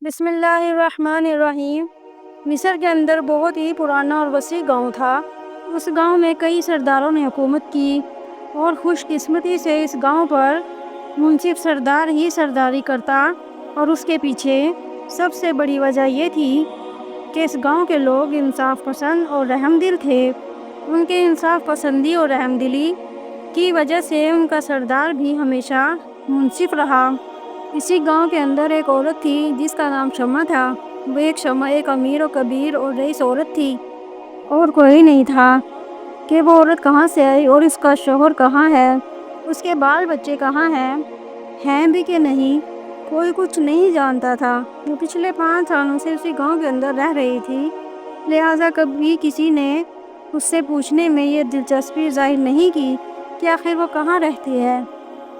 بسم اللہ الرحمن الرحیم۔ مصر کے اندر بہت ہی پرانا اور وسیع گاؤں تھا۔ اس گاؤں میں کئی سرداروں نے حکومت کی اور خوش قسمتی سے اس گاؤں پر منصف سردار ہی سرداری کرتا، اور اس کے پیچھے سب سے بڑی وجہ یہ تھی کہ اس گاؤں کے لوگ انصاف پسند اور رحم دل تھے۔ ان کے انصاف پسندی اور رحم دلی کی وجہ سے ان کا سردار بھی ہمیشہ منصف رہا۔ اسی گاؤں کے اندر ایک عورت تھی جس کا نام شمع تھا۔ وہ ایک امیر و کبیر اور رئیس عورت تھی، اور کوئی نہیں تھا کہ وہ عورت کہاں سے آئی اور اس کا شوہر کہاں ہے، اس کے بال بچے کہاں ہیں بھی کہ نہیں، کوئی کچھ نہیں جانتا تھا۔ وہ پچھلے 5 سالوں سے اسی گاؤں کے اندر رہ رہی تھی، لہٰذا کبھی کسی نے اس سے پوچھنے میں یہ دلچسپی ظاہر نہیں کی کہ آخر وہ کہاں رہتی ہے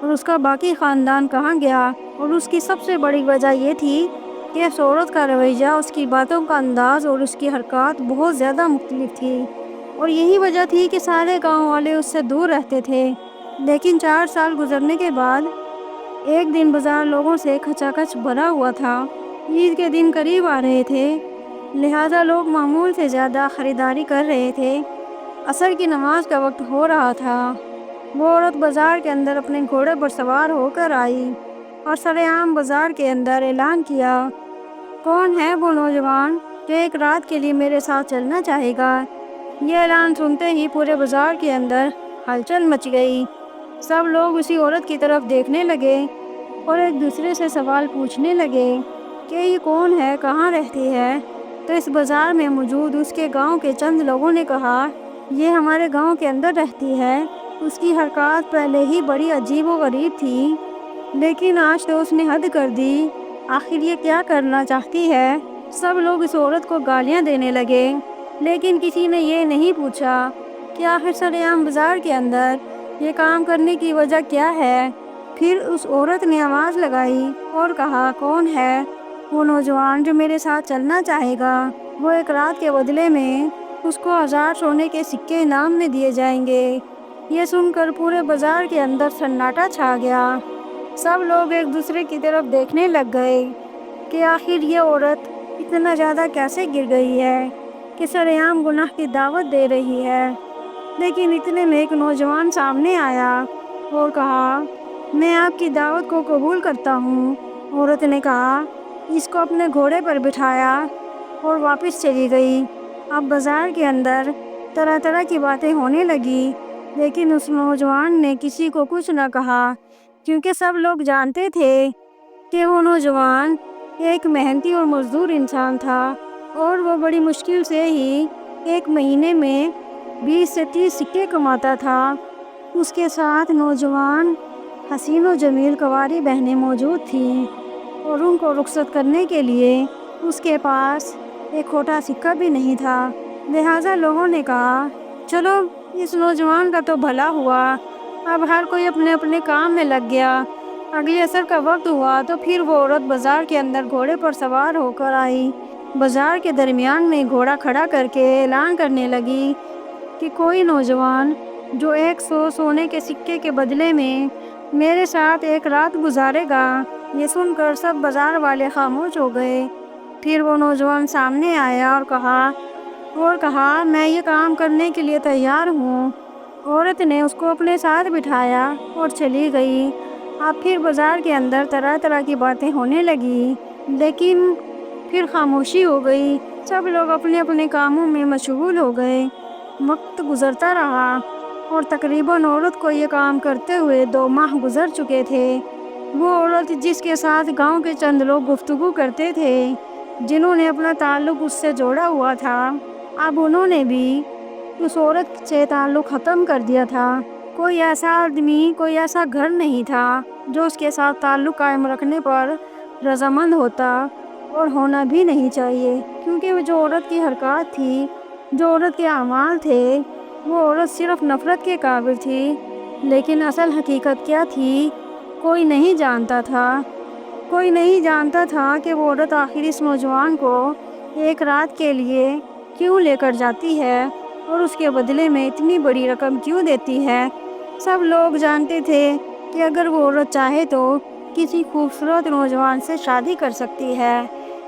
اور اس کا باقی خاندان کہاں گیا۔ اور اس کی سب سے بڑی وجہ یہ تھی کہ اس عورت کا رویہ، اس کی باتوں کا انداز اور اس کی حرکات بہت زیادہ مختلف تھی، اور یہی وجہ تھی کہ سارے گاؤں والے اس سے دور رہتے تھے۔ لیکن 4 سال گزرنے کے بعد ایک دن بازار لوگوں سے کھچا کھچ بھرا ہوا تھا۔ عید کے دن قریب آ رہے تھے، لہٰذا لوگ معمول سے زیادہ خریداری کر رہے تھے۔ عصر کی نماز کا وقت ہو رہا تھا۔ وہ عورت بازار کے اندر اپنے گھوڑے پر سوار ہو کر آئی اور سرعام بازار کے اندر اعلان کیا، کون ہے وہ نوجوان جو ایک رات کے لیے میرے ساتھ چلنا چاہے گا؟ یہ اعلان سنتے ہی پورے بازار کے اندر ہلچل مچ گئی۔ سب لوگ اسی عورت کی طرف دیکھنے لگے اور ایک دوسرے سے سوال پوچھنے لگے کہ یہ کون ہے، کہاں رہتی ہے؟ تو اس بازار میں موجود اس کے گاؤں کے چند لوگوں نے کہا، یہ ہمارے گاؤں کے اندر رہتی ہے۔ اس کی حرکات پہلے ہی بڑی عجیب و غریب تھی، لیکن آج تو اس نے حد کر دی۔ آخر یہ کیا کرنا چاہتی ہے؟ سب لوگ اس عورت کو گالیاں دینے لگے، لیکن کسی نے یہ نہیں پوچھا کہ آخر سرعام بازار کے اندر یہ کام کرنے کی وجہ کیا ہے۔ پھر اس عورت نے آواز لگائی اور کہا، کون ہے وہ نوجوان جو میرے ساتھ چلنا چاہے گا؟ وہ ایک رات کے بدلے میں اس کو 1000 سونے کے سکے انعام میں دیے جائیں گے۔ یہ سن کر پورے بازار کے اندر سناٹا چھا گیا۔ سب لوگ ایک دوسرے کی طرف دیکھنے لگ گئے کہ آخر یہ عورت اتنا زیادہ کیسے گر گئی ہے کہ سرعام گناہ کی دعوت دے رہی ہے۔ لیکن اتنے میں ایک نوجوان سامنے آیا اور کہا، میں آپ کی دعوت کو قبول کرتا ہوں۔ عورت نے کہا، اس کو اپنے گھوڑے پر بٹھایا اور واپس چلی گئی۔ اب بازار کے اندر طرح طرح کی باتیں ہونے لگی، لیکن اس نوجوان نے کسی کو کچھ نہ کہا، کیونکہ سب لوگ جانتے تھے کہ وہ نوجوان ایک محنتی اور مزدور انسان تھا، اور وہ بڑی مشکل سے ہی ایک مہینے میں 20 سے 30 سکے کماتا تھا۔ اس کے ساتھ نوجوان حسین و جمیل کنواری بہنیں موجود تھیں، اور ان کو رخصت کرنے کے لیے اس کے پاس ایک کھوٹا سکہ بھی نہیں تھا۔ لہٰذا لوگوں نے کہا، چلو اس نوجوان کا تو بھلا ہوا۔ اب ہر کوئی اپنے اپنے کام میں لگ گیا۔ اگلے عصر کا وقت ہوا تو پھر وہ عورت بازار کے اندر گھوڑے پر سوار ہو کر آئی۔ بازار کے درمیان میں گھوڑا کھڑا کر کے اعلان کرنے لگی کہ کوئی نوجوان جو 100 سونے کے سکے کے بدلے میں میرے ساتھ ایک رات گزارے گا۔ یہ سن کر سب بازار والے خاموش ہو گئے۔ پھر وہ نوجوان سامنے آیا اور کہا، میں یہ کام کرنے کے لیے تیار ہوں۔ عورت نے اس کو اپنے ساتھ بٹھایا اور چلی گئی۔ اب پھر بازار کے اندر طرح طرح کی باتیں ہونے لگی، لیکن پھر خاموشی ہو گئی۔ سب لوگ اپنے اپنے کاموں میں مشغول ہو گئے۔ وقت گزرتا رہا اور تقریباً عورت کو یہ کام کرتے ہوئے 2 ماہ گزر چکے تھے۔ وہ عورت جس کے ساتھ گاؤں کے چند لوگ گفتگو کرتے تھے، جنہوں نے اپنا تعلق اس سے جوڑا ہوا تھا، اب انہوں نے بھی اس عورت سے تعلق ختم کر دیا تھا۔ کوئی ایسا آدمی، کوئی ایسا گھر نہیں تھا جو اس کے ساتھ تعلق قائم رکھنے پر رضامند ہوتا، اور ہونا بھی نہیں چاہیے، کیونکہ وہ جو عورت کی حرکات تھی، جو عورت کے اعمال تھے، وہ عورت صرف نفرت کے قابل تھی، لیکن اصل حقیقت کیا تھی کوئی نہیں جانتا تھا۔ کوئی نہیں جانتا تھا کہ وہ عورت آخر اس نوجوان کو ایک رات کے لیے کیوں لے کر جاتی ہے اور اس کے بدلے میں اتنی بڑی رقم کیوں دیتی ہے۔ سب لوگ جانتے تھے کہ اگر وہ عورت چاہے تو کسی خوبصورت نوجوان سے شادی کر سکتی ہے،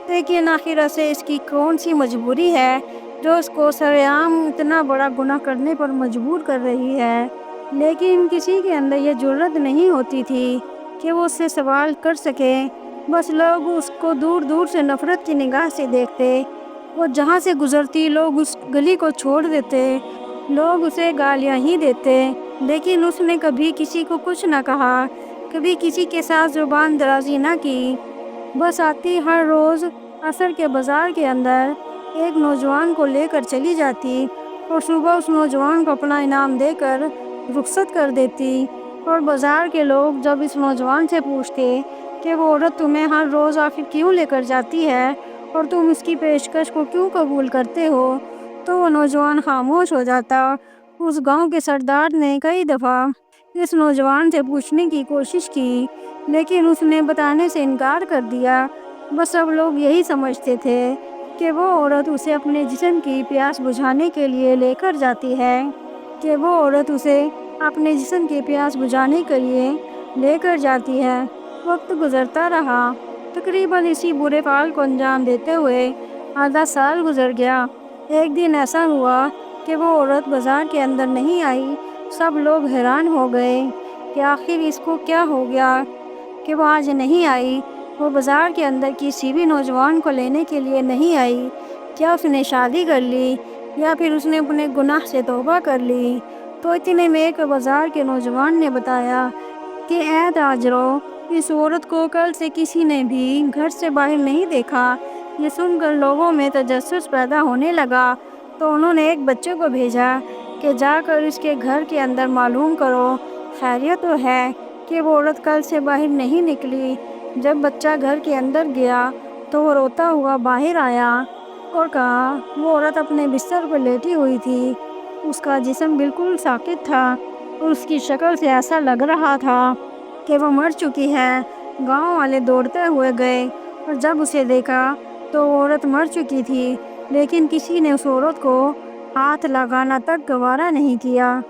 لیکن آخر سے اس کی کون سی مجبوری ہے جو اس کو سرعام اتنا بڑا گناہ کرنے پر مجبور کر رہی ہے۔ لیکن کسی کے اندر یہ جرأت نہیں ہوتی تھی کہ وہ اس سے سوال کر سکے۔ بس لوگ اس کو دور دور سے نفرت کی نگاہ سے دیکھتے۔ وہ جہاں سے گزرتی لوگ اس گلی کو چھوڑ دیتے، لوگ اسے گالیاں ہی دیتے، لیکن اس نے کبھی کسی کو کچھ نہ کہا، کبھی کسی کے ساتھ زبان درازی نہ کی۔ بس آتی ہر روز عصر کے بازار کے اندر ایک نوجوان کو لے کر چلی جاتی اور صبح اس نوجوان کو اپنا انعام دے کر رخصت کر دیتی۔ اور بازار کے لوگ جب اس نوجوان سے پوچھتے کہ وہ عورت تمہیں ہر روز آخر کیوں لے کر جاتی ہے اور تم اس کی پیشکش کو کیوں قبول کرتے ہو، تو وہ نوجوان خاموش ہو جاتا۔ اس گاؤں کے سردار نے کئی دفعہ اس نوجوان سے پوچھنے کی کوشش کی، لیکن اس نے بتانے سے انکار کر دیا۔ بس سب لوگ یہی سمجھتے تھے کہ وہ عورت اسے اپنے جسم کی پیاس بجھانے کے لیے لے کر جاتی ہے، وقت گزرتا رہا۔ تقریباً اسی برے فعل کو انجام دیتے ہوئے آدھا سال گزر گیا۔ ایک دن ایسا ہوا کہ وہ عورت بازار کے اندر نہیں آئی۔ سب لوگ حیران ہو گئے کہ آخر اس کو کیا ہو گیا کہ وہ آج نہیں آئی۔ وہ بازار کے اندر کسی بھی نوجوان کو لینے کے لیے نہیں آئی۔ کیا اس نے شادی کر لی یا پھر اس نے اپنے گناہ سے توبہ کر لی؟ تو اتنے میں ایک بازار کے نوجوان نے بتایا کہ اے تاجروں، اس عورت کو کل سے کسی نے بھی گھر سے باہر نہیں دیکھا۔ یہ سن کر لوگوں میں تجسس پیدا ہونے لگا، تو انہوں نے ایک بچے کو بھیجا کہ جا کر اس کے گھر کے اندر معلوم کرو خیریت تو ہے کہ وہ عورت کل سے باہر نہیں نکلی۔ جب بچہ گھر کے اندر گیا تو وہ روتا ہوا باہر آیا اور کہا وہ عورت اپنے بستر پر لیٹی ہوئی تھی۔ اس کا جسم بالکل ساکت تھا اور اس کی شکل سے ایسا لگ رہا تھا کہ وہ مر چکی ہے۔ گاؤں والے دوڑتے ہوئے گئے اور جب اسے دیکھا تو وہ عورت مر چکی تھی، لیکن کسی نے اس عورت کو ہاتھ لگانا تک گوارا نہیں کیا۔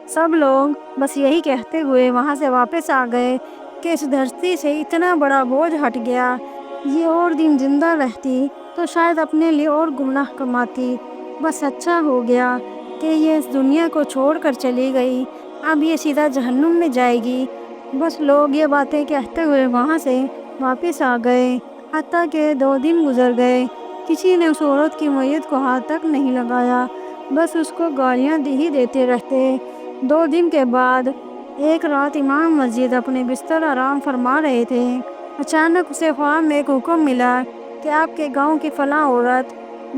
سب لوگ بس یہی کہتے ہوئے وہاں سے واپس آ گئے کہ اس دھرتی سے اتنا بڑا بوجھ ہٹ گیا۔ یہ اور دن زندہ رہتی تو شاید اپنے لیے اور گناہ کماتی۔ بس اچھا ہو گیا کہ یہ اس دنیا کو چھوڑ کر چلی گئی، اب یہ سیدھا جہنم میں جائے گی۔ بس لوگ یہ باتیں کہتے ہوئے وہاں سے واپس آ گئے، حتیٰ کہ 2 دن گزر گئے، کسی نے اس عورت کی میت کو ہاتھ تک نہیں لگایا، بس اس کو گالیاں ہی دیتے رہتے۔ 2 دن کے بعد ایک رات امام مسجد اپنے بستر آرام فرما رہے تھے۔ اچانک اسے خواب میں ایک حکم ملا کہ آپ کے گاؤں کی فلاں عورت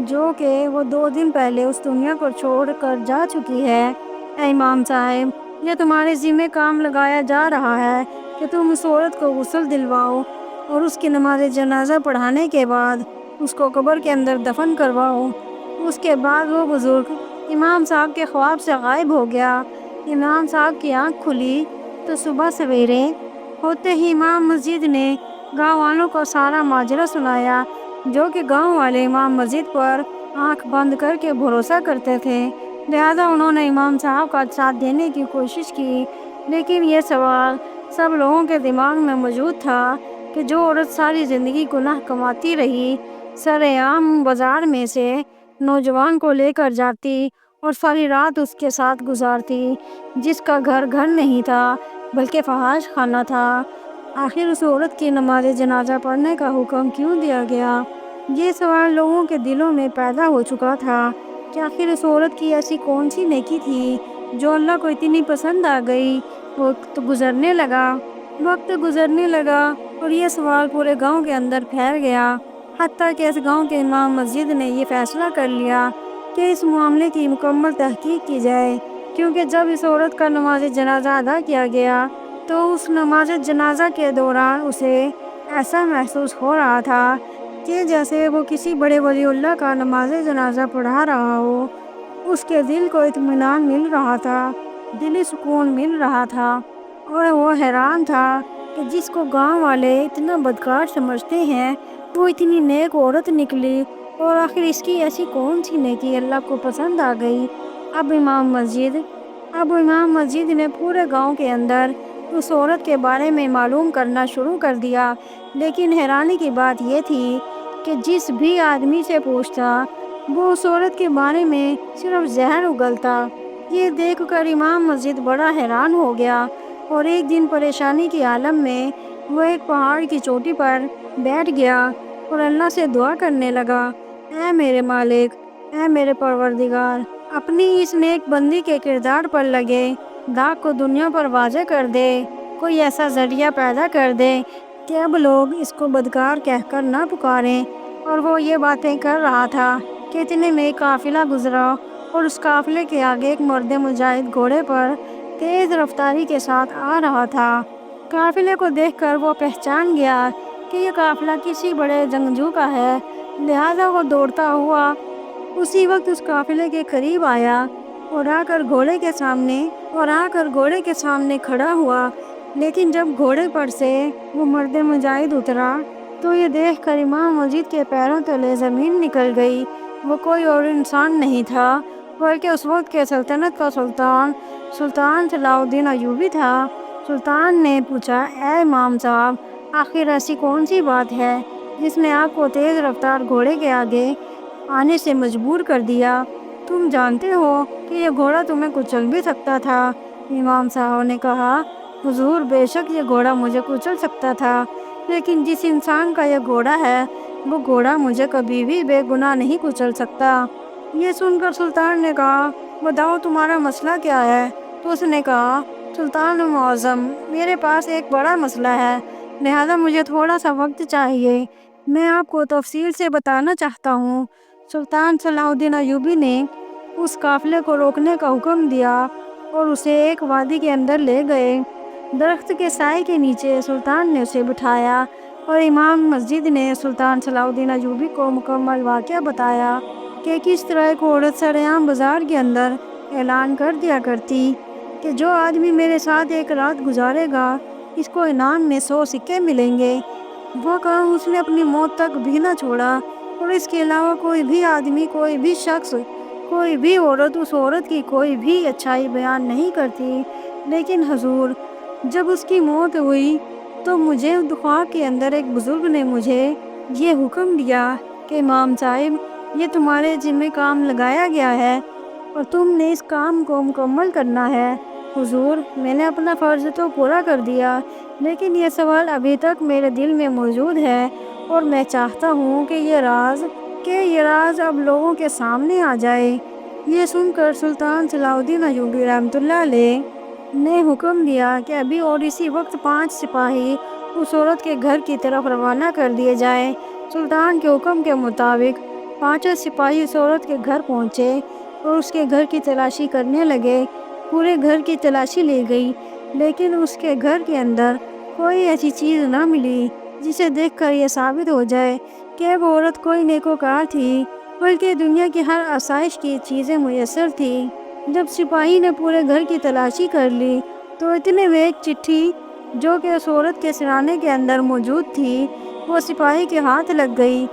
جو کہ وہ 2 دن پہلے اس دنیا کو چھوڑ کر جا چکی ہے، اے امام صاحب، یہ تمہارے ذمہ کام لگایا جا رہا ہے کہ تم اس عورت کو غسل دلواؤ اور اس کی نماز جنازہ پڑھانے کے بعد اس کو قبر کے اندر دفن کرواؤ۔ اس کے بعد وہ بزرگ امام صاحب کے خواب سے غائب ہو گیا۔ امام صاحب کی آنکھ کھلی تو صبح سویرے ہوتے ہی امام مسجد نے گاؤں والوں کو سارا ماجرا سنایا، جو کہ گاؤں والے امام مسجد پر آنکھ بند کر کے بھروسہ کرتے تھے، لہذا انہوں نے امام صاحب کا ساتھ دینے کی کوشش کی۔ لیکن یہ سوال سب لوگوں کے دماغ میں موجود تھا کہ جو عورت ساری زندگی گناہ کماتی رہی، سرعام بازار میں سے نوجوان کو لے کر جاتی اور ساری رات اس کے ساتھ گزارتی، جس کا گھر نہیں تھا بلکہ فحش خانہ تھا، آخر اس عورت کی نماز جنازہ پڑھنے کا حکم کیوں دیا گیا؟ یہ سوال لوگوں کے دلوں میں پیدا ہو چکا تھا کہ آخر اس عورت کی ایسی کون سی نیکی تھی جو اللہ کو اتنی پسند آ گئی۔ وقت گزرنے لگا اور یہ سوال پورے گاؤں کے اندر پھیل گیا، حتیٰ کہ اس گاؤں کے امام مسجد نے یہ فیصلہ کر لیا کہ اس معاملے کی مکمل تحقیق کی جائے، کیونکہ جب اس عورت کا نماز جنازہ ادا کیا گیا تو اس نماز جنازہ کے دوران اسے ایسا محسوس ہو رہا تھا کہ جیسے وہ کسی بڑے ولی اللہ کا نماز جنازہ پڑھا رہا ہو۔ اس کے دل کو اطمینان مل رہا تھا، دلی سکون مل رہا تھا، اور وہ حیران تھا کہ جس کو گاؤں والے اتنا بدکار سمجھتے ہیں وہ اتنی نیک عورت نکلی، اور آخر اس کی ایسی کون سی نیکی اللہ کو پسند آ گئی۔ اب امام مسجد نے پورے گاؤں کے اندر اس عورت کے بارے میں معلوم کرنا شروع کر دیا، لیکن حیرانی کی بات یہ تھی کہ جس بھی آدمی سے پوچھتا وہ اس عورت کے بارے میں صرف زہر اگلتا۔ یہ دیکھ کر امام مسجد بڑا حیران ہو گیا اور ایک دن پریشانی کی عالم میں وہ ایک پہاڑ کی چوٹی پر بیٹھ گیا اور اللہ سے دعا کرنے لگا، اے میرے مالک، اے میرے پروردگار، اپنی اس نیک بندی کے کردار پر لگے داغ کو دنیا پر واضح کر دے، کوئی ایسا ذریعہ پیدا کر دے کہ اب لوگ اس کو بدکار کہہ کر نہ پکاریں۔ اور وہ یہ باتیں کر رہا تھا کہ اتنے میں ایک قافلہ گزرا اور اس قافلے کے آگے ایک مرد مجاہد گھوڑے پر تیز رفتاری کے ساتھ آ رہا تھا۔ قافلے کو دیکھ کر وہ پہچان گیا کہ یہ قافلہ کسی بڑے جنگجو کا ہے، لہذا وہ دوڑتا ہوا اسی وقت اس قافلے کے قریب آیا اور آ کر گھوڑے کے سامنے کھڑا ہوا۔ لیکن جب گھوڑے پر سے وہ مرد مجاہد اترا تو یہ دیکھ کر امام مسجد کے پیروں تلے زمین نکل گئی۔ وہ کوئی اور انسان نہیں تھا بلکہ اس وقت کے سلطنت کا سلطان صلاح الدین ایوبی تھا۔ سلطان نے پوچھا، اے امام صاحب، آخر ایسی کون سی بات ہے جس نے آپ کو تیز رفتار گھوڑے کے آگے آنے سے مجبور کر دیا؟ تم جانتے ہو کہ یہ گھوڑا تمہیں کچل بھی سکتا تھا۔ امام صاحب نے کہا، حضور، بے شک یہ گھوڑا مجھے کچل سکتا تھا، لیکن جس انسان کا یہ گھوڑا ہے وہ گھوڑا مجھے کبھی بھی بے گناہ نہیں کچل سکتا۔ یہ سن کر سلطان نے کہا، بتاؤ تمہارا مسئلہ کیا ہے؟ تو اس نے کہا، سلطان معظم، میرے پاس ایک بڑا مسئلہ ہے، لہذا مجھے تھوڑا سا وقت چاہیے، میں آپ کو تفصیل سے بتانا چاہتا ہوں۔ سلطان صلاح الدین ایوبی نے اس قافلے کو روکنے کا حکم دیا اور اسے ایک وادی کے اندر لے گئے۔ درخت کے سائے کے نیچے سلطان نے اسے بٹھایا اور امام مسجد نے سلطان صلاح الدین ایوبی کو مکمل واقعہ بتایا کہ کس طرح ایک عورت سرعام بازار کے اندر اعلان کر دیا کرتی کہ جو آدمی میرے ساتھ ایک رات گزارے گا اس کو انعام میں 100 سکے ملیں گے۔ وہ کام اس نے اپنی موت تک بھی نہ چھوڑا اور اس کے علاوہ کوئی بھی آدمی، کوئی بھی شخص، کوئی بھی عورت اس عورت کی کوئی بھی اچھائی بیان نہیں کرتی۔ لیکن حضور، جب اس کی موت ہوئی تو مجھے خواب کے اندر ایک بزرگ نے مجھے یہ حکم دیا کہ امام صاحب، یہ تمہارے ذمہ کام لگایا گیا ہے اور تم نے اس کام کو مکمل کرنا ہے۔ حضور، میں نے اپنا فرض تو پورا کر دیا، لیکن یہ سوال ابھی تک میرے دل میں موجود ہے اور میں چاہتا ہوں کہ یہ راز اب لوگوں کے سامنے آ جائے۔ یہ سن کر سلطان صلاح الدین ایوبی رحمۃ اللہ علیہ نے حکم دیا کہ ابھی اور اسی وقت 5 سپاہی اس عورت کے گھر کی طرف روانہ کر دیے جائیں۔ سلطان کے حکم کے مطابق 5 سپاہی اس عورت کے گھر پہنچے اور اس کے گھر کی تلاشی کرنے لگے۔ پورے گھر کی تلاشی لی گئی، لیکن اس کے گھر کے اندر کوئی ایسی چیز نہ ملی جسے دیکھ کر یہ ثابت ہو جائے کہ وہ عورت کوئی نیکوکار تھی، بلکہ دنیا کی ہر آسائش کی چیزیں میسر تھی۔ جب سپاہی نے پورے گھر کی تلاشی کر لی تو اتنے میں ایک چٹھی جو کہ اس عورت کے سرانے کے اندر موجود تھی وہ سپاہی کے ہاتھ لگ گئی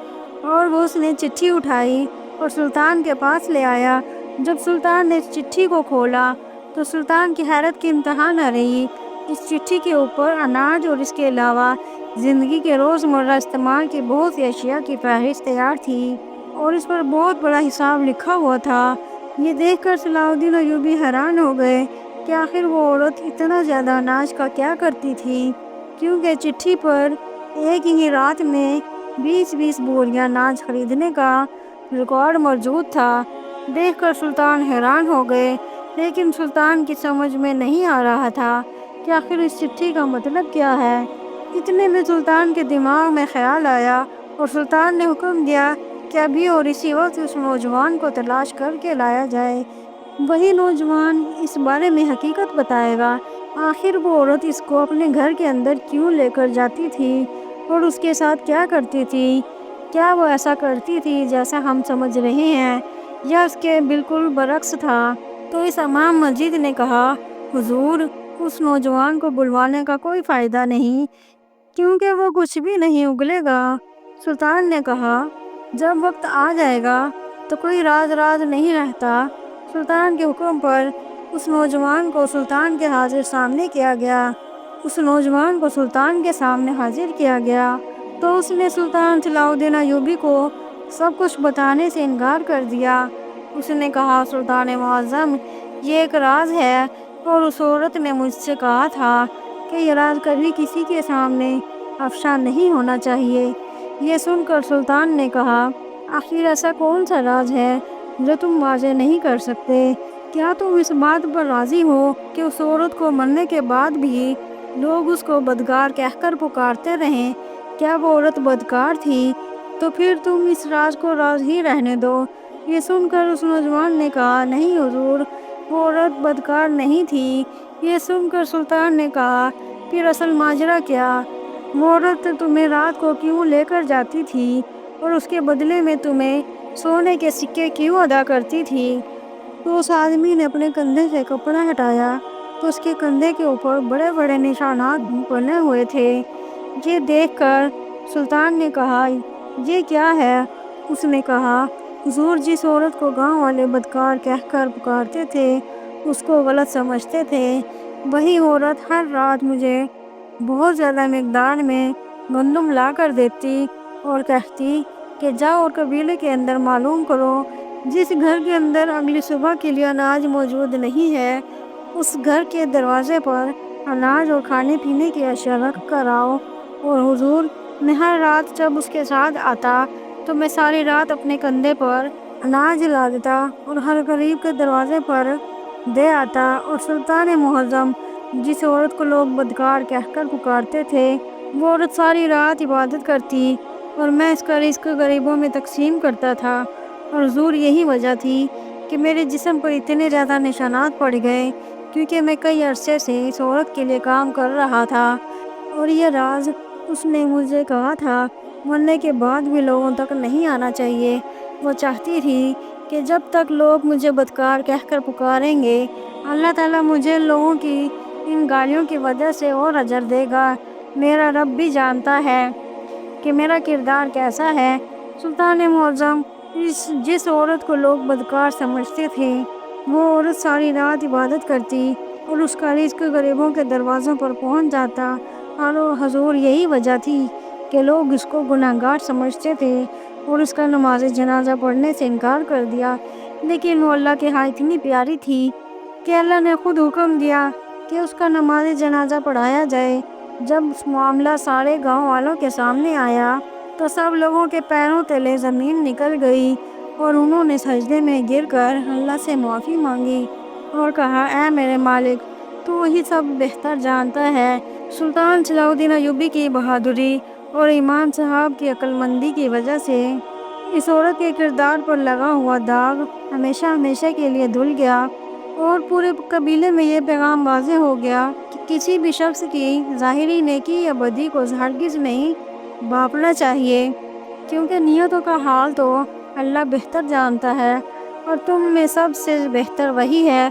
اور وہ اس نے چٹھی اٹھائی اور سلطان کے پاس لے آیا۔ جب سلطان نے اس چٹھی کو کھولا تو سلطان کی حیرت کی انتہا نہ رہی۔ اس چٹھی کے اوپر اناج اور اس کے علاوہ زندگی کے روزمرہ استعمال کی بہت سی اشیاء کی فہرست تیار تھی اور اس پر بہت بڑا حساب لکھا ہوا تھا۔ یہ دیکھ کر صلاح الدین ایوبی حیران ہو گئے کہ آخر وہ عورت اتنا زیادہ اناج کا کیا کرتی تھی، کیونکہ چٹھی پر ایک ہی رات میں 20 بوریاں اناج خریدنے کا ریکارڈ موجود تھا۔ دیکھ کر سلطان حیران ہو گئے، لیکن سلطان کی سمجھ میں نہیں آ رہا تھا کہ آخر اس چٹھی کا مطلب کیا ہے۔ اتنے میں سلطان کے دماغ میں خیال آیا اور سلطان نے حکم دیا کہ ابھی اور اسی وقت اس نوجوان کو تلاش کر کے لایا جائے۔ وہی نوجوان اس بارے میں حقیقت بتائے گا، آخر وہ عورت اس کو اپنے گھر کے اندر کیوں لے کر جاتی تھی اور اس کے ساتھ کیا کرتی تھی؟ کیا وہ ایسا کرتی تھی جیسا ہم سمجھ رہے ہیں یا اس کے بالکل برعکس تھا؟ تو اس امام مسجد نے کہا، حضور، اس نوجوان کو بلوانے کا کوئی فائدہ نہیں، کیونکہ وہ کچھ بھی نہیں اگلے گا۔ سلطان نے کہا، جب وقت آ جائے گا تو کوئی راز نہیں رہتا۔ سلطان کے حکم پر اس نوجوان کو سلطان کے حاضر سامنے کیا گیا۔ اس نوجوان کو سلطان کے سامنے حاضر کیا گیا تو اس نے سلطان صلاح الدین ایوبی کو سب کچھ بتانے سے انکار کر دیا۔ اس نے کہا، سلطان معظم، یہ ایک راز ہے اور اس عورت نے مجھ سے کہا تھا کہ یہ راز کبھی کسی کے سامنے افشا نہیں ہونا چاہیے۔ یہ سن کر سلطان نے کہا، آخر ایسا کون سا راز ہے جو تم واضح نہیں کر سکتے؟ کیا تم اس بات پر راضی ہو کہ اس عورت کو مرنے کے بعد بھی لوگ اس کو بدکار کہہ کر پکارتے رہیں؟ کیا وہ عورت بدکار تھی؟ تو پھر تم اس راز کو راز ہی رہنے دو۔ یہ سن کر اس نوجوان نے کہا، نہیں حضور، وہ عورت بدکار نہیں تھی۔ یہ سن کر سلطان نے کہا، پھر اصل ماجرا کیا؟ وہ عورت تمہیں رات کو کیوں لے کر جاتی تھی اور اس کے بدلے میں تمہیں سونے کے سکے کیوں ادا کرتی تھی؟ تو اس آدمی نے اپنے کندھے سے کپڑا ہٹایا تو اس کے کندھے کے اوپر بڑے بڑے نشانات بنے ہوئے تھے۔ یہ دیکھ کر سلطان نے کہا، یہ کیا ہے؟ اس نے کہا، حضور، جس عورت کو گاؤں والے بدکار کہہ کر پکارتے تھے، اس کو غلط سمجھتے تھے، وہی عورت ہر رات مجھے بہت زیادہ مقدار میں گندم لا کر دیتی اور کہتی کہ جاؤ اور قبیلے کے اندر معلوم کرو، جس گھر کے اندر اگلی صبح کے لیے اناج موجود نہیں ہے، اس گھر کے دروازے پر اناج اور کھانے پینے کی اشیاء رکھ کر آؤ۔ اور حضور، میں ہر رات جب اس کے ساتھ آتا تو میں ساری رات اپنے کندھے پر اناج لا دیتا اور ہر غریب کے دروازے پر دے آتا، اور سلطان معظم، جس عورت کو لوگ بدکار کہہ کر پکارتے تھے، وہ عورت ساری رات عبادت کرتی اور میں اس کا رزق غریبوں میں تقسیم کرتا تھا۔ اور حضور، یہی وجہ تھی کہ میرے جسم پر اتنے زیادہ نشانات پڑ گئے، کیونکہ میں کئی عرصے سے اس عورت کے لیے کام کر رہا تھا، اور یہ راز اس نے مجھے کہا تھا مرنے کے بعد بھی لوگوں تک نہیں آنا چاہیے۔ وہ چاہتی تھی کہ جب تک لوگ مجھے بدکار کہہ کر پکاریں گے، اللہ تعالیٰ مجھے لوگوں کی ان گالیوں کی وجہ سے اور اجر دے گا۔ میرا رب بھی جانتا ہے کہ میرا کردار کیسا ہے۔ سلطان معظم، جس عورت کو لوگ بدکار سمجھتے تھے، وہ عورت ساری رات عبادت کرتی اور اس کا رزق غریبوں کے دروازوں پر پہنچ جاتا، اور حضور، یہی وجہ تھی کہ لوگ اس کو گناہگار سمجھتے تھے اور اس کا نماز جنازہ پڑھنے سے انکار کر دیا۔ لیکن وہ اللہ کے ہاں اتنی پیاری تھی کہ اللہ نے خود حکم دیا کہ اس کا نماز جنازہ پڑھایا جائے۔ جب اس معاملہ سارے گاؤں والوں کے سامنے آیا تو سب لوگوں کے پیروں تلے زمین نکل گئی اور انہوں نے سجدے میں گر کر اللہ سے معافی مانگی اور کہا، اے میرے مالک، تو ہی سب بہتر جانتا ہے۔ سلطان صلاح الدین ایوبی کی بہادری اور امام صاحب کی عقل مندی کی وجہ سے اس عورت کے کردار پر لگا ہوا داغ ہمیشہ ہمیشہ کے لیے دھل گیا، اور پورے قبیلے میں یہ پیغام واضح ہو گیا کہ کسی بھی شخص کی ظاہری نیکی یا بدی کو ہرگز نہیں بھاپنا چاہیے، کیونکہ نیتوں کا حال تو اللہ بہتر جانتا ہے، اور تم میں سب سے بہتر وہی ہے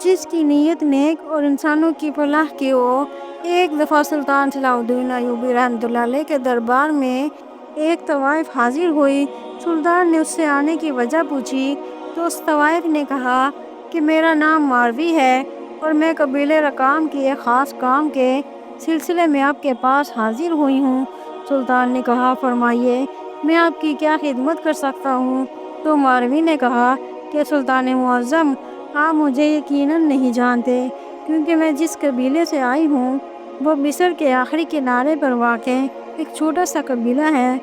جس کی نیت نیک اور انسانوں کی فلاح کی ہو۔ ایک دفعہ سلطان صلاح الدین ایوبی رحمۃ اللہ علیہ کے دربار میں ایک طوائف حاضر ہوئی۔ سلطان نے اس سے آنے کی وجہ پوچھی تو اس طوائف نے کہا کہ میرا نام ماروی ہے اور میں قبیلے رقام کی ایک خاص کام کے سلسلے میں آپ کے پاس حاضر ہوئی ہوں۔ سلطان نے کہا، فرمائیے، میں آپ کی کیا خدمت کر سکتا ہوں؟ تو ماروی نے کہا کہ سلطان معظم، آپ مجھے یقیناً نہیں جانتے، کیونکہ میں جس قبیلے سے آئی ہوں وہ مصر کے آخری کنارے پر واقع ایک چھوٹا سا قبیلہ ہے۔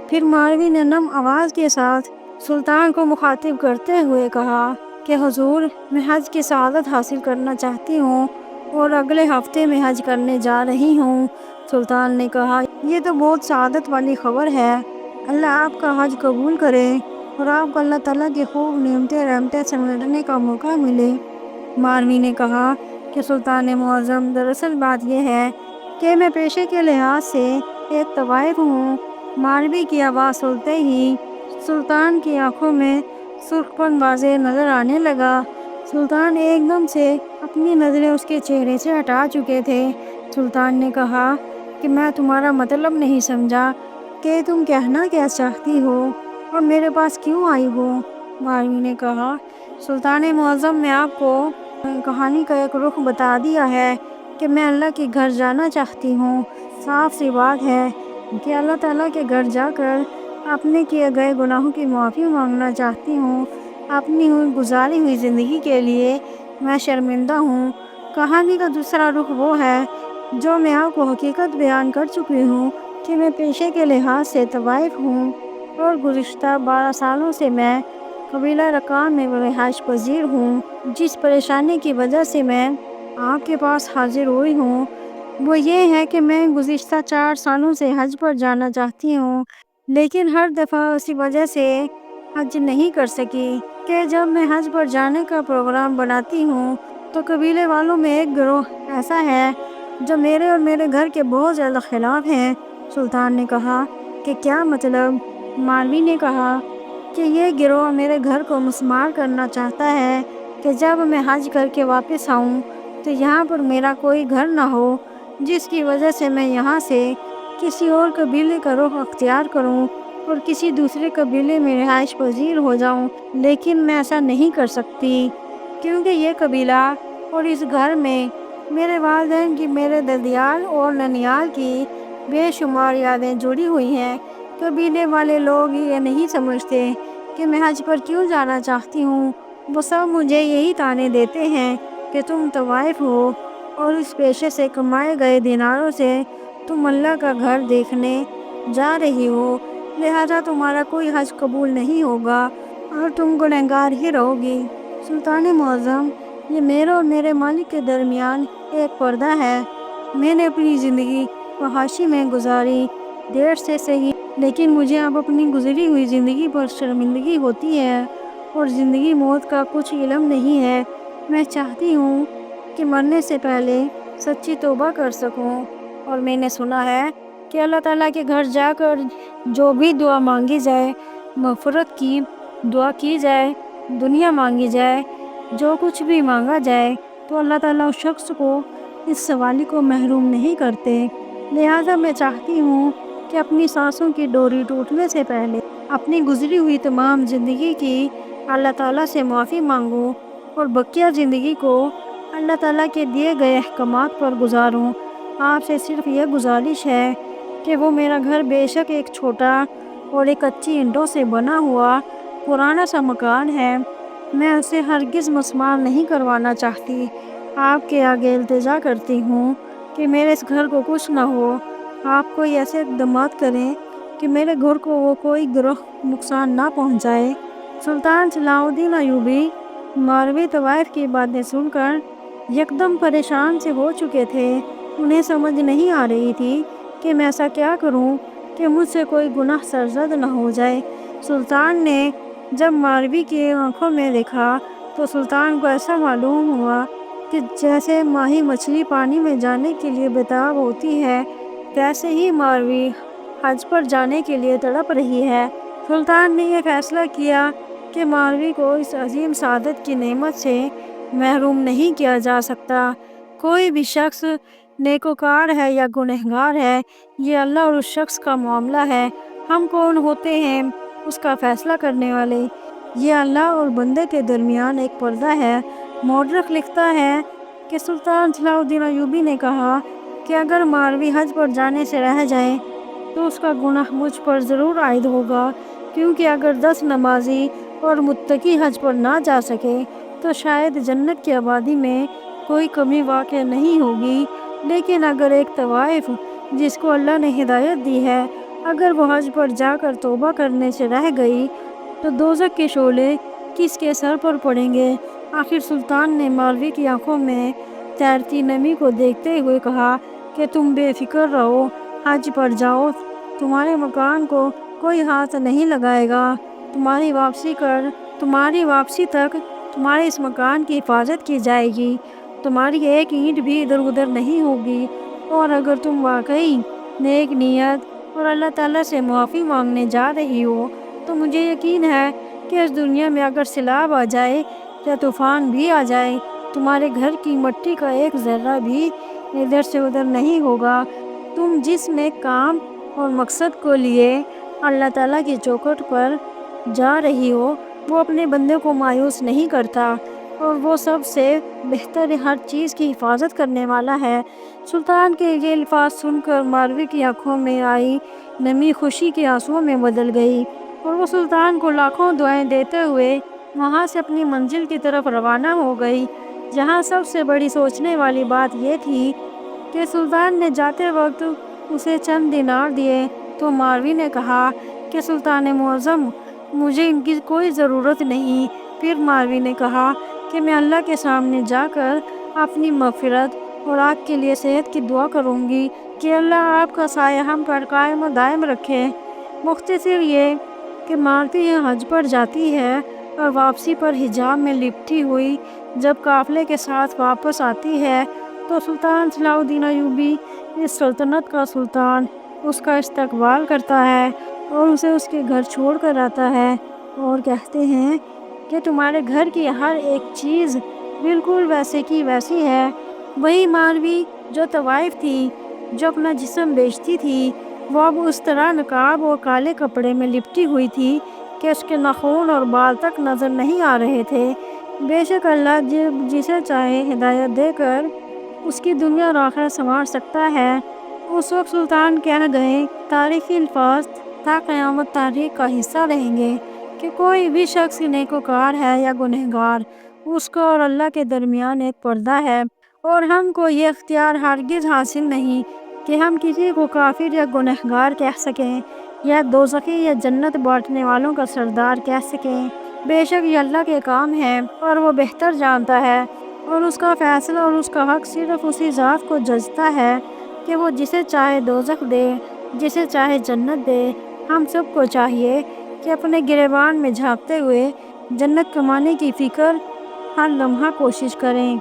پھر ماروی نے نم آواز کے ساتھ سلطان کو مخاطب کرتے ہوئے کہا کہ حضور، میں حج کی سعادت حاصل کرنا چاہتی ہوں اور اگلے ہفتے میں حج کرنے جا رہی ہوں۔ سلطان نے کہا، یہ تو بہت سعادت والی خبر ہے، اللہ آپ کا حج قبول کرے اور آپ کو اللہ تعالیٰ کی خوب نعمتیں رحمتیں سمیٹنے کا موقع ملے۔ ماروی نے کہا کہ سلطان معظم، دراصل بات یہ ہے کہ میں پیشے کے لحاظ سے ایک طوائف ہوں۔ ماروی کی آواز سنتے ہی سلطان کی آنکھوں میں سرخ پن واضح نظر آنے لگا۔ سلطان ایک دم سے اپنی نظریں اس کے چہرے سے ہٹا چکے تھے۔ سلطان نے کہا کہ میں تمہارا مطلب نہیں سمجھا کہ تم کہنا کیا چاہتی ہو اور میرے پاس کیوں آئی ہو؟ ماروی نے کہا، سلطان معظم، میں آپ کو کہانی کا ایک رخ بتا دیا ہے کہ میں اللہ کے گھر جانا چاہتی ہوں۔ صاف سی بات ہے کہ اللہ تعالیٰ کے گھر جا کر اپنے کیے گئے گناہوں کی معافی مانگنا چاہتی ہوں۔ اپنی گزاری ہوئی زندگی کے لیے میں شرمندہ ہوں۔ کہانی کا دوسرا رخ وہ ہے جو میں آپ کو حقیقت بیان کر چکی ہوں کہ میں پیشے کے لحاظ سے طوائف ہوں اور گزشتہ 12 سالوں سے میں قبیلہ رکام میں رہائش پذیر ہوں۔ جس پریشانی کی وجہ سے میں آپ کے پاس حاضر ہوئی ہوں وہ یہ ہے کہ میں گزشتہ 4 سالوں سے حج پر جانا چاہتی ہوں، لیکن ہر دفعہ اسی وجہ سے حج نہیں کر سکی کہ جب میں حج پر جانے کا پروگرام بناتی ہوں تو قبیلے والوں میں ایک گروہ ایسا ہے جو میرے اور میرے گھر کے بہت زیادہ خلاف ہیں۔ سلطان نے کہا کہ کیا مطلب؟ ماروی نے کہا کہ یہ گروہ میرے گھر کو مسمار کرنا چاہتا ہے کہ جب میں حج کر کے واپس آؤں تو یہاں پر میرا کوئی گھر نہ ہو، جس کی وجہ سے میں یہاں سے کسی اور قبیلے کا رخ اختیار کروں اور کسی دوسرے قبیلے میں رہائش پذیر ہو جاؤں، لیکن میں ایسا نہیں کر سکتی کیونکہ یہ قبیلہ اور اس گھر میں میرے والدین کی، میرے دادیال اور ننیال کی بے شمار یادیں جڑی ہوئی ہیں۔ قبیلے والے لوگ یہ نہیں سمجھتے کہ میں حج پر کیوں جانا چاہتی ہوں، وہ سب مجھے یہی طعنے دیتے ہیں کہ تم طوائف ہو اور اس پیشے سے کمائے گئے دیناروں سے تم اللہ کا گھر دیکھنے جا رہی ہو، لہذا تمہارا کوئی حج قبول نہیں ہوگا اور تم گنہگار ہی رہو گی۔ سلطان معظم، یہ میرے اور میرے مالک کے درمیان ایک پردہ ہے۔ میں نے اپنی زندگی فحاشی میں گزاری، دیر سے صحیح، لیکن مجھے اب اپنی گزری ہوئی زندگی پر شرمندگی ہوتی ہے اور زندگی موت کا کچھ علم نہیں ہے۔ میں چاہتی ہوں کہ مرنے سے پہلے سچی توبہ کر سکوں، اور میں نے سنا ہے کہ اللہ تعالیٰ کے گھر جا کر جو بھی دعا مانگی جائے، مغفرت کی دعا کی جائے، دنیا مانگی جائے، جو کچھ بھی مانگا جائے تو اللہ تعالیٰ اس شخص کو، اس سوالی کو محروم نہیں کرتے۔ لہٰذا میں چاہتی ہوں کہ اپنی سانسوں کی ڈوری ٹوٹنے سے پہلے اپنی گزری ہوئی تمام زندگی کی اللہ تعالیٰ سے معافی مانگوں اور بقیہ زندگی کو اللہ تعالیٰ کے دیے گئے احکامات پر گزاروں۔ آپ سے صرف یہ گزارش ہے کہ وہ میرا گھر بے شک ایک چھوٹا اور ایک کچی اینٹوں سے بنا ہوا پرانا سا مکان ہے، میں اسے ہرگز مسمار نہیں کروانا چاہتی۔ آپ کے آگے التجا کرتی ہوں کہ میرے اس گھر کو کچھ نہ ہو۔ آپ کوئی ایسے اقدامات کریں کہ میرے گھر کو وہ کوئی گروہ نقصان نہ پہنچائے۔ سلطان صلاح الدین ایوبی ماروی طوائف کی باتیں سن کر یکدم پریشان سے ہو چکے تھے۔ انہیں سمجھ نہیں آ رہی تھی کہ میں ایسا کیا کروں کہ مجھ سے کوئی گناہ سرزد نہ ہو جائے۔ سلطان نے جب ماروی کی آنکھوں میں دیکھا تو سلطان کو ایسا معلوم ہوا کہ جیسے ماہی مچھلی پانی میں جانے کے لیے بےتاب ہوتی ہے، ویسے ہی ماروی حج پر جانے کے لیے تڑپ رہی ہے۔ سلطان نے یہ فیصلہ کیا کہ ماروی کو اس عظیم سعادت کی نعمت سے محروم نہیں کیا جا سکتا۔ کوئی بھی شخص نیکوکار ہے یا گنہگار ہے، یہ اللہ اور اس شخص کا معاملہ ہے۔ ہم کون ہوتے ہیں اس کا فیصلہ کرنے والے؟ یہ اللہ اور بندے کے درمیان ایک پردہ ہے۔ مورخ لکھتا ہے کہ سلطان صلاح الدین ایوبی نے کہا کہ اگر ماروی حج پر جانے سے رہ جائے تو اس کا گناہ مجھ پر ضرور عائد ہوگا، کیونکہ اگر 10 نمازی اور متقی حج پر نہ جا سکے تو شاید جنت کی آبادی میں کوئی کمی واقع نہیں ہوگی، لیکن اگر ایک طوائف جس کو اللہ نے ہدایت دی ہے، اگر وہ حج پر جا کر توبہ کرنے سے رہ گئی تو دوزخ کے شعلے کس کے سر پر پڑیں گے؟ آخر سلطان نے ماروی کی آنکھوں میں تیرتی نمی کو دیکھتے ہوئے کہا کہ تم بے فکر رہو، حج پر جاؤ، تمہارے مکان کو کوئی ہاتھ نہیں لگائے گا۔ تمہاری واپسی تک تمہارے اس مکان کی حفاظت کی جائے گی، تمہاری ایک اینٹ بھی ادھر ادھر نہیں ہوگی، اور اگر تم واقعی نیک نیت اور اللہ تعالیٰ سے معافی مانگنے جا رہی ہو تو مجھے یقین ہے کہ اس دنیا میں اگر سیلاب آ جائے یا طوفان بھی آ جائے، تمہارے گھر کی مٹی کا ایک ذرہ بھی ادھر سے ادھر نہیں ہوگا۔ تم جس نیک کام اور مقصد کو لیے اللہ تعالیٰ کی چوکھٹ پر جا رہی ہو وہ اپنے بندے کو مایوس نہیں کرتا، اور وہ سب سے بہتر ہر چیز کی حفاظت کرنے والا ہے۔ سلطان کے یہ الفاظ سن کر ماروی کی آنکھوں میں آئی نمی خوشی کے آنسوؤں میں بدل گئی اور وہ سلطان کو لاکھوں دعائیں دیتے ہوئے وہاں سے اپنی منزل کی طرف روانہ ہو گئی، جہاں سب سے بڑی سوچنے والی بات یہ تھی کہ سلطان نے جاتے وقت اسے چند دینار دیے تو ماروی نے کہا کہ سلطان معظم، مجھے ان کی کوئی ضرورت نہیں۔ پھر ماروی نے کہا کہ میں اللہ کے سامنے جا کر اپنی مغفرت اور آپ کے لیے صحت کی دعا کروں گی کہ اللہ آپ کا سایہ ہم پر قائم و دائم رکھے۔ مختصر یہ کہ ماروی حج پر جاتی ہے اور واپسی پر حجاب میں لپٹی ہوئی جب قافلے کے ساتھ واپس آتی ہے تو سلطان صلاح الدین ایوبی، اس سلطنت کا سلطان، اس کا استقبال کرتا ہے اور اسے اس کے گھر چھوڑ کر آتا ہے اور کہتے ہیں کہ تمہارے گھر کی ہر ایک چیز بالکل ویسے کی ویسی ہے۔ وہی ماروی جو طوائف تھی، جو اپنا جسم بیچتی تھی، وہ اب اس طرح نقاب اور کالے کپڑے میں لپٹی ہوئی تھی کہ اس کے ناخن اور بال تک نظر نہیں آ رہے تھے۔ بے شک اللہ جسے چاہے ہدایت دے کر اس کی دنیا اور آخرت سنوار سکتا ہے۔ اس وقت سلطان کہہ گئے، تاریخی الفاظ تا قیامت تاریخ کا حصہ رہیں گے کہ کوئی بھی شخص نیکوکار ہے یا گنہگار، اس کو اور اللہ کے درمیان ایک پردہ ہے، اور ہم کو یہ اختیار ہرگز حاصل نہیں کہ ہم کسی کو کافر یا گنہگار کہہ سکیں یا دوزخی یا جنت بانٹنے والوں کا سردار کہہ سکیں۔ بے شک یہ اللہ کے کام ہے اور وہ بہتر جانتا ہے، اور اس کا فیصلہ اور اس کا حق صرف اسی ذات کو جچتا ہے کہ وہ جسے چاہے دوزخ دے، جسے چاہے جنت دے۔ ہم سب کو چاہیے کہ اپنے گریبان میں جھانکتے ہوئے جنت کمانے کی فکر ہر لمحہ کوشش کریں۔